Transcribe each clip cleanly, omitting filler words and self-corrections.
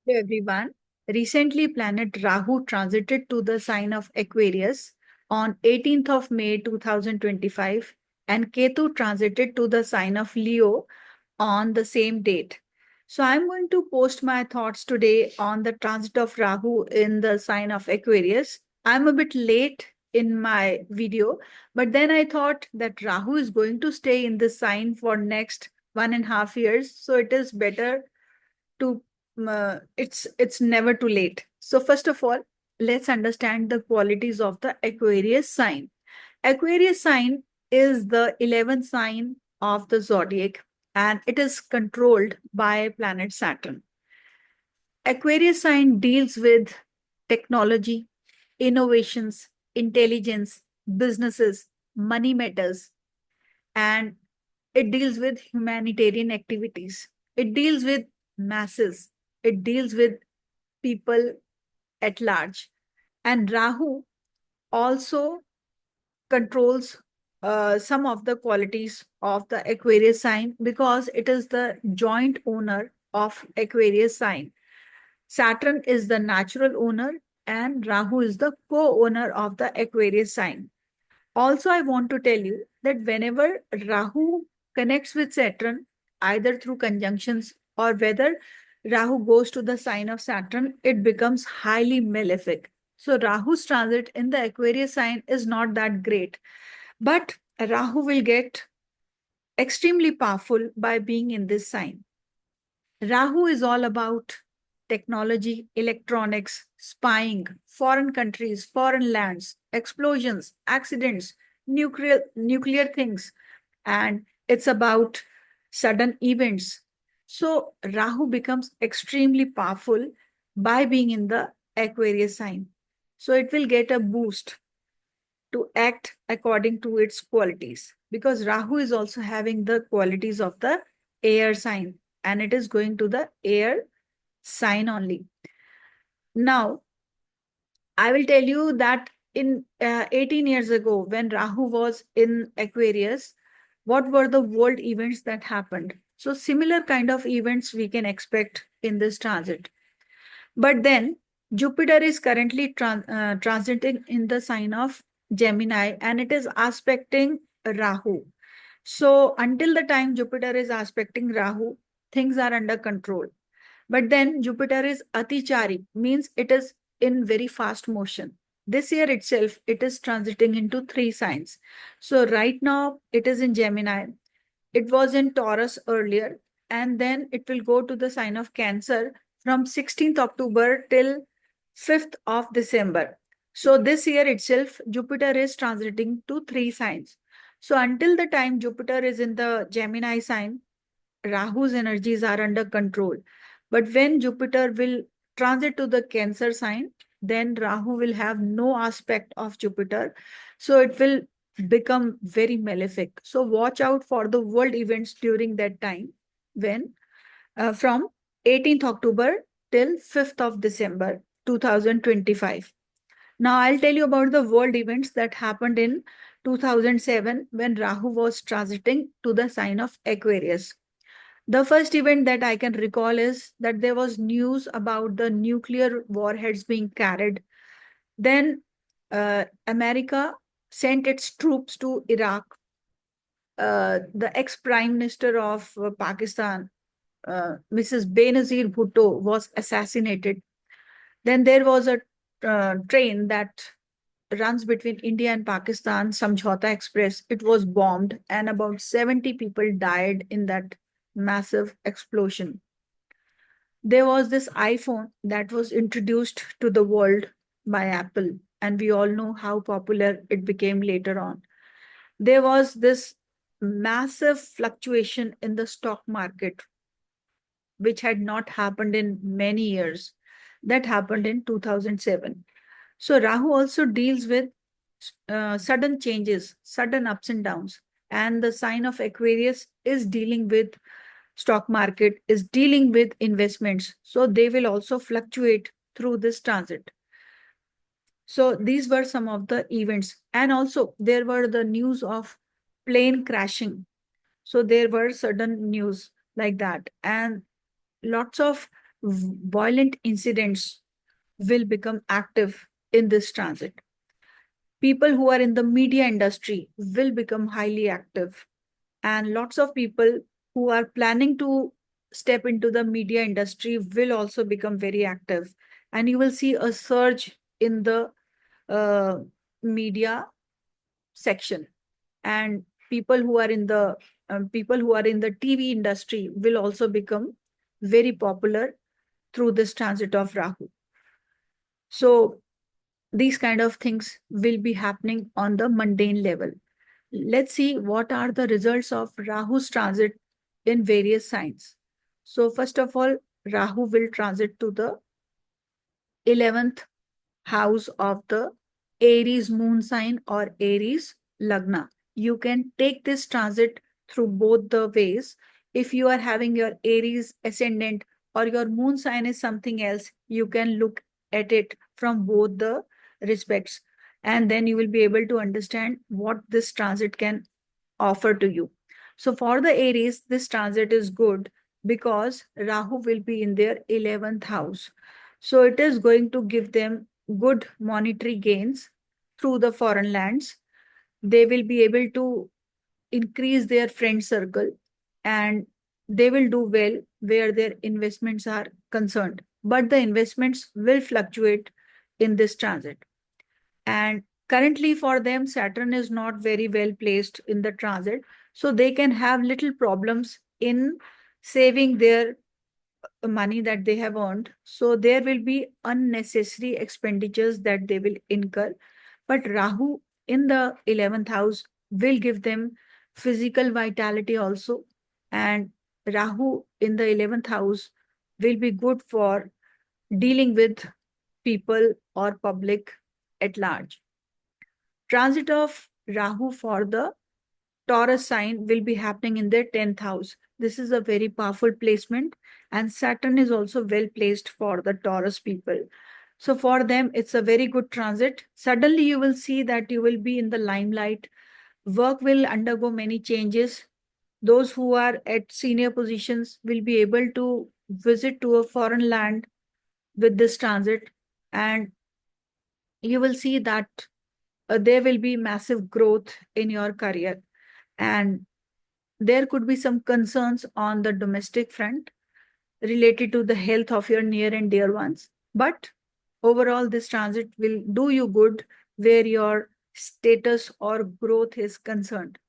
Hello everyone. Recently, planet Rahu transited to the sign of Aquarius on 18th of May 2025, and Ketu transited to the sign of Leo on the same date. So, I'm going to post my thoughts today on the transit of Rahu in the sign of Aquarius. I'm a bit late in my video, but then I thought that Rahu is going to stay in this sign for next 1.5 years. So, it is better to it's never too late. So first of all, let's understand the qualities of the Aquarius sign. Aquarius sign is the 11th sign of the zodiac, and it is controlled by planet Saturn. Aquarius sign deals with technology, innovations, intelligence, businesses, money matters, and it deals with humanitarian activities. It deals with masses. It deals with people at large. And Rahu also controls some of the qualities of the Aquarius sign because it is the joint owner of Aquarius sign. Saturn is the natural owner and Rahu is the co-owner of the Aquarius sign. Also, I want to tell you that whenever Rahu connects with Saturn, either through conjunctions or whether Rahu goes to the sign of Saturn, it becomes highly malefic. So, Rahu's transit in the Aquarius sign is not that great, but Rahu will get extremely powerful by being in this sign. Rahu is all about technology, electronics, spying, foreign countries, foreign lands, explosions, accidents, nuclear things, and it's about sudden events. So Rahu becomes extremely powerful by being in the Aquarius sign. So it will get a boost to act according to its qualities because Rahu is also having the qualities of the air sign and it is going to the air sign only. Now, I will tell you that in 18 years ago, when Rahu was in Aquarius, what were the world events that happened? So, similar kind of events we can expect in this transit. But then, Jupiter is currently transiting in the sign of Gemini and it is aspecting Rahu. So, until the time Jupiter is aspecting Rahu, things are under control. But then Jupiter is Atichari, means it is in very fast motion. This year itself, it is transiting into three signs. So right now, it is in Gemini. It was in Taurus earlier, and then it will go to the sign of Cancer from 16th October till 5th of December. So this year itself, Jupiter is transiting to three signs. So until the time Jupiter is in the Gemini sign, Rahu's energies are under control. But when Jupiter will transit to the Cancer sign, then Rahu will have no aspect of Jupiter. So it will become very malefic. So watch out for the world events during that time when from 18th October till 5th of December 2025. Now I'll tell you about the world events that happened in 2007 when Rahu was transiting to the sign of Aquarius. The first event that I can recall is that there was news about the nuclear warheads being carried. Then America sent its troops to Iraq. The ex Prime Minister of Pakistan, Mrs. Benazir Bhutto, was assassinated. Then there was a train that runs between India and Pakistan, Samjhauta Express. It was bombed, and about 70 people died in that massive explosion. There was this iPhone that was introduced to the world by Apple, and we all know how popular it became later on. There was this massive fluctuation in the stock market, which had not happened in many years. That happened in 2007. So, Rahu also deals with sudden changes, sudden ups and downs. And the sign of Aquarius is dealing with stock market, is dealing with investments. So they will also fluctuate through this transit. So these were some of the events. And also there were the news of plane crashing. So there were certain news like that. And lots of violent incidents will become active in this transit. People who are in the media industry will become highly active, and lots of people who are planning to step into the media industry will also become very active, and you will see a surge in the uh, media section. And people who are in the TV industry will also become very popular through this transit of Rahu. So these kind of things will be happening on the mundane level. Let's see what are the results of Rahu's transit in various signs. So first of all, Rahu will transit to the 11th house of the Aries moon sign or Aries Lagna. You can take this transit through both the ways. If you are having your Aries ascendant or your moon sign is something else, you can look at it from both the respects. And then you will be able to understand what this transit can offer to you. So for the Aries, this transit is good because Rahu will be in their 11th house. So it is going to give them good monetary gains through the foreign lands. They will be able to increase their friend circle, and they will do well where their investments are concerned. But the investments will fluctuate in this transit. And currently for them, Saturn is not very well placed in the transit. So they can have little problems in saving their money that they have earned. So there will be unnecessary expenditures that they will incur. But Rahu in the 11th house will give them physical vitality also. And Rahu in the 11th house will be good for dealing with people or public at large. Transit of Rahu for the Taurus sign will be happening in their 10th house. This is a very powerful placement, and Saturn is also well placed for the Taurus people. So for them, it's a very good transit. Suddenly, you will see that you will be in the limelight. Work will undergo many changes. Those who are at senior positions will be able to visit to a foreign land with this transit, and you will see that there will be massive growth in your career. And there could be some concerns on the domestic front related to the health of your near and dear ones. But overall, this transit will do you good where your status or growth is concerned.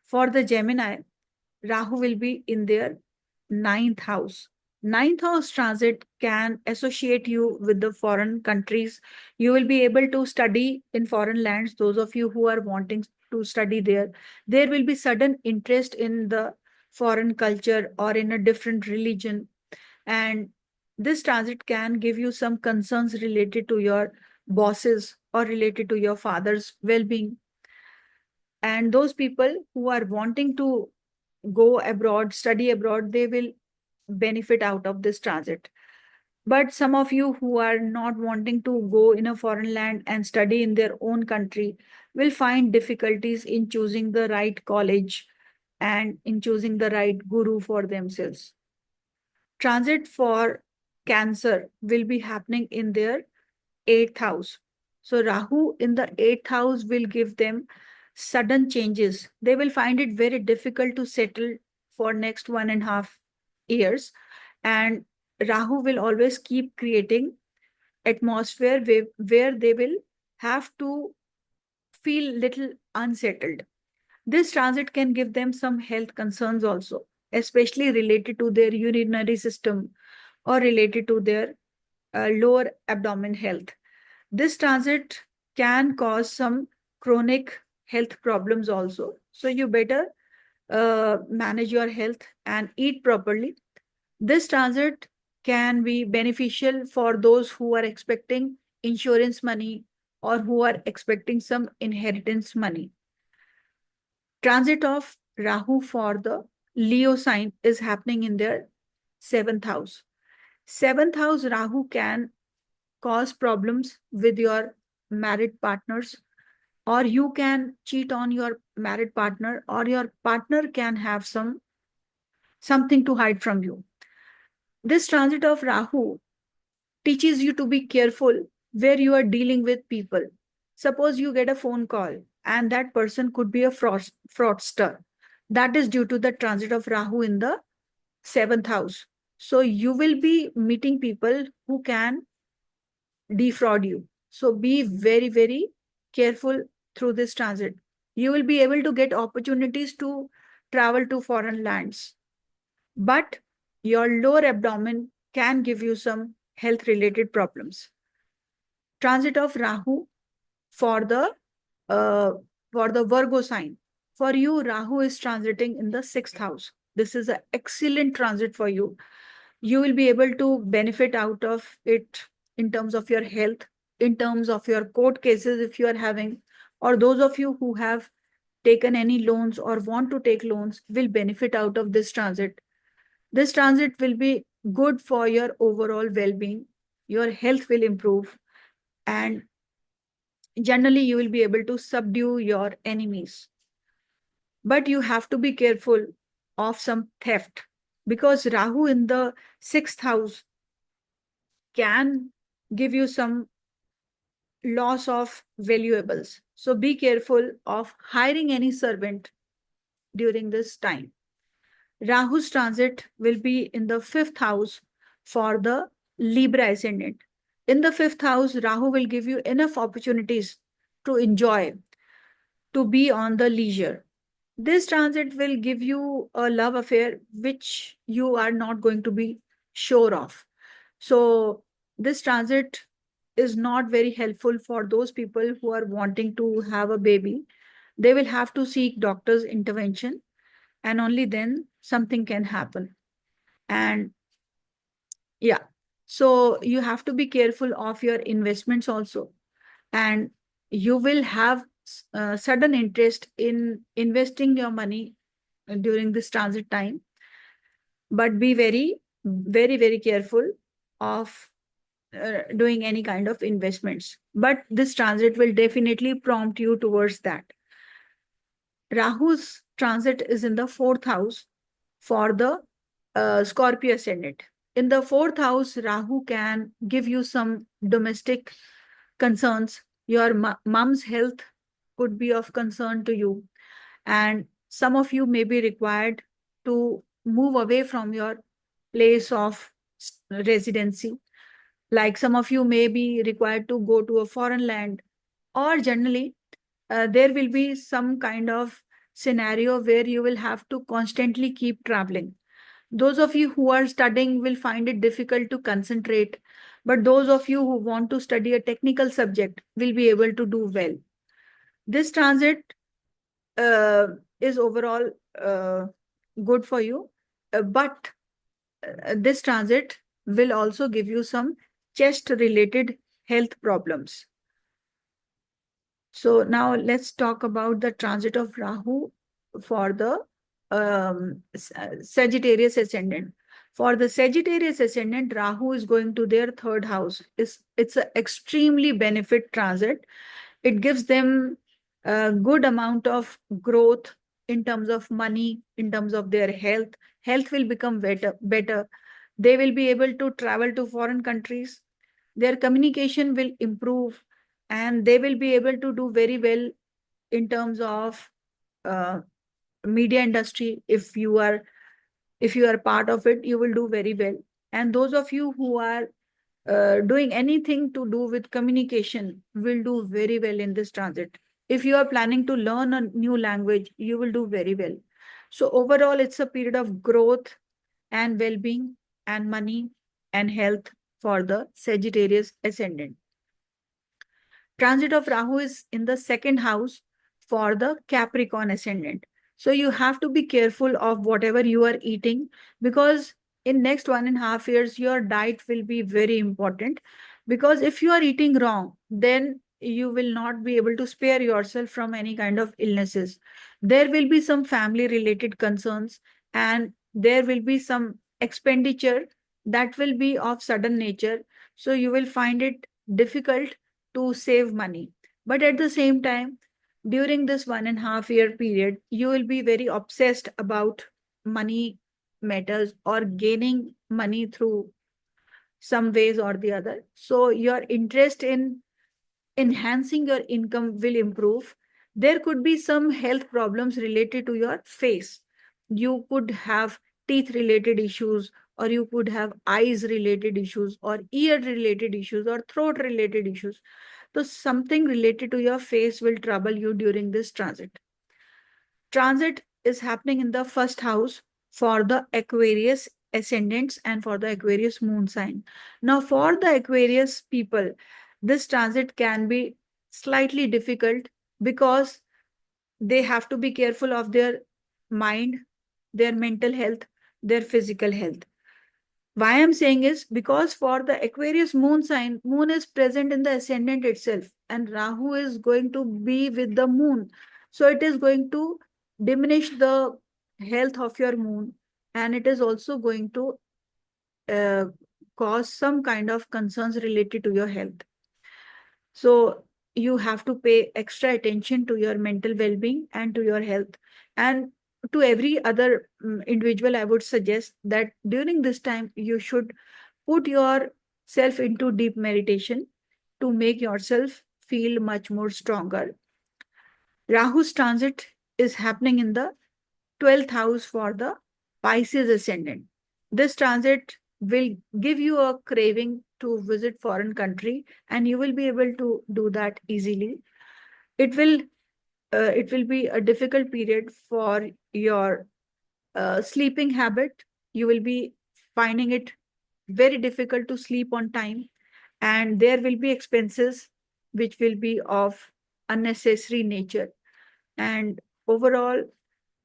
For the Gemini, Rahu will be in their ninth house. Ninth house transit can associate you with the foreign countries. You will be able to study in foreign lands. Those of you who are wanting to study there will be sudden interest in the foreign culture or in a different religion. And this transit can give you some concerns related to your bosses or related to your father's well being. And those people who are wanting to go abroad, study abroad, they will benefit out of this transit. But some of you who are not wanting to go in a foreign land and study in their own country will find difficulties in choosing the right college and in choosing the right guru for themselves. Transit for Cancer will be happening in their eighth house. So Rahu in the eighth house will give them sudden changes. They will find it very difficult to settle for next 1.5 years. And Rahu will always keep creating atmosphere where they will have to feel little unsettled. This transit can give them some health concerns also, especially related to their urinary system or related to their lower abdomen health. This transit can cause some chronic health problems also. So you better manage your health and eat properly. This transit can be beneficial for those who are expecting insurance money or who are expecting some inheritance money. Transit of Rahu for the Leo sign is happening in their seventh house. Seventh house Rahu can cause problems with your married partners, or you can cheat on your married partner, or your partner can have something to hide from you. This transit of Rahu teaches you to be careful where you are dealing with people. Suppose you get a phone call and that person could be a fraudster. That is due to the transit of Rahu in the seventh house. So you will be meeting people who can defraud you. So be very, very careful through this transit. You will be able to get opportunities to travel to foreign lands, but your lower abdomen can give you some health related problems. Transit of Rahu for the uh, for the Virgo sign. For you, Rahu is transiting in the sixth house. This is an excellent transit for you. You will be able to benefit out of it in terms of your health, in terms of your court cases if you are having, or those of you who have taken any loans or want to take loans will benefit out of this transit. This transit will be good for your overall well-being. Your health will improve, and generally you will be able to subdue your enemies. But you have to be careful of some theft, because Rahu in the sixth house can give you some loss of valuables. So be careful of hiring any servant during this time. Rahu's transit will be in the fifth house for the Libra ascendant. In the fifth house, Rahu will give you enough opportunities to enjoy, to be on the leisure. This transit will give you a love affair which you are not going to be sure of. So, this transit is not very helpful for those people who are wanting to have a baby. They will have to seek doctor's intervention, and only then something can happen. And yeah, so you have to be careful of your investments also. And you will have sudden interest in investing your money during this transit time, but be very, very, very careful of doing any kind of investments. But this transit will definitely prompt you towards that. Rahu's transit is in the fourth house for the Scorpio ascendant. In the fourth house, Rahu can give you some domestic concerns. Your mom's health could be of concern to you, and some of you may be required to move away from your place of residency. Like some of you may be required to go to a foreign land, or generally, there will be some kind of scenario where you will have to constantly keep traveling. Those of you who are studying will find it difficult to concentrate, but those of you who want to study a technical subject will be able to do well. This transit uh, is overall good for you, but this transit will also give you some chest related health problems. So now let's talk about the transit of Rahu for the Sagittarius ascendant. For the Sagittarius ascendant, Rahu is going to their third house. It's an extremely benefit transit. It gives them a good amount of growth in terms of money, in terms of their health. Health will become better. They will be able to travel to foreign countries. Their communication will improve, and they will be able to do very well in terms of uh, media industry. If you are part of it, you will do very well. And those of you who are doing anything to do with communication will do very well in this transit. If you are planning to learn a new language, you will do very well. So overall, it's a period of growth and well-being and money and health for the Sagittarius ascendant. Transit of Rahu is in the second house for the Capricorn ascendant. So you have to be careful of whatever you are eating, because in next 1.5 years, your diet will be very important. Because if you are eating wrong, then you will not be able to spare yourself from any kind of illnesses. There will be some family related concerns, and there will be some expenditure that will be of sudden nature. So you will find it difficult to save money. But at the same time, during this 1.5 year period, you will be very obsessed about money matters or gaining money through some ways or the other. So your interest in enhancing your income will improve. There could be some health problems related to your face. You could have teeth related issues, or you could have eyes related issues, or ear related issues, or throat related issues. So something related to your face will trouble you during this transit. Transit is happening in the first house for the Aquarius ascendants and for the Aquarius moon sign. Now, for the Aquarius people, this transit can be slightly difficult because they have to be careful of their mind, their mental health, their physical health. Why I'm saying is because for the Aquarius moon sign, moon is present in the ascendant itself, and Rahu is going to be with the moon. So it is going to diminish the health of your moon, and it is also going to uh, cause some kind of concerns related to your health. So you have to pay extra attention to your mental well-being and to your health. And to every other individual, I would suggest that during this time, you should put yourself into deep meditation to make yourself feel much more stronger. Rahu's transit is happening in the 12th house for the Pisces ascendant. This transit will give you a craving to visit foreign country, and you will be able to do that easily. It will it will be a difficult period for your sleeping habit. You will be finding it very difficult to sleep on time, and there will be expenses which will be of unnecessary nature. And overall,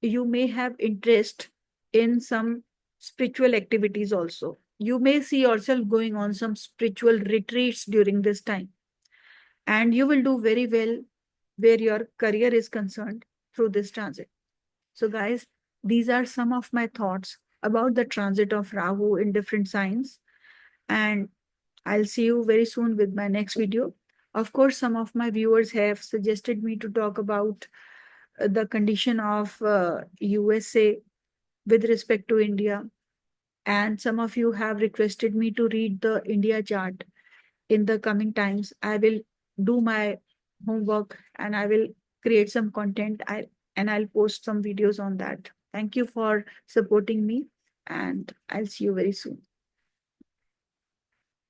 you may have interest in some spiritual activities also. You may see yourself going on some spiritual retreats during this time, and you will do very well where your career is concerned through this transit. So, guys, these are some of my thoughts about the transit of Rahu in different signs. And I'll see you very soon with my next video. Of course, some of my viewers have suggested me to talk about the condition of USA with respect to India. And some of you have requested me to read the India chart in the coming times. I will do my homework and I will create some content and I'll post some videos on that. Thank you for supporting me, and I'll see you very soon.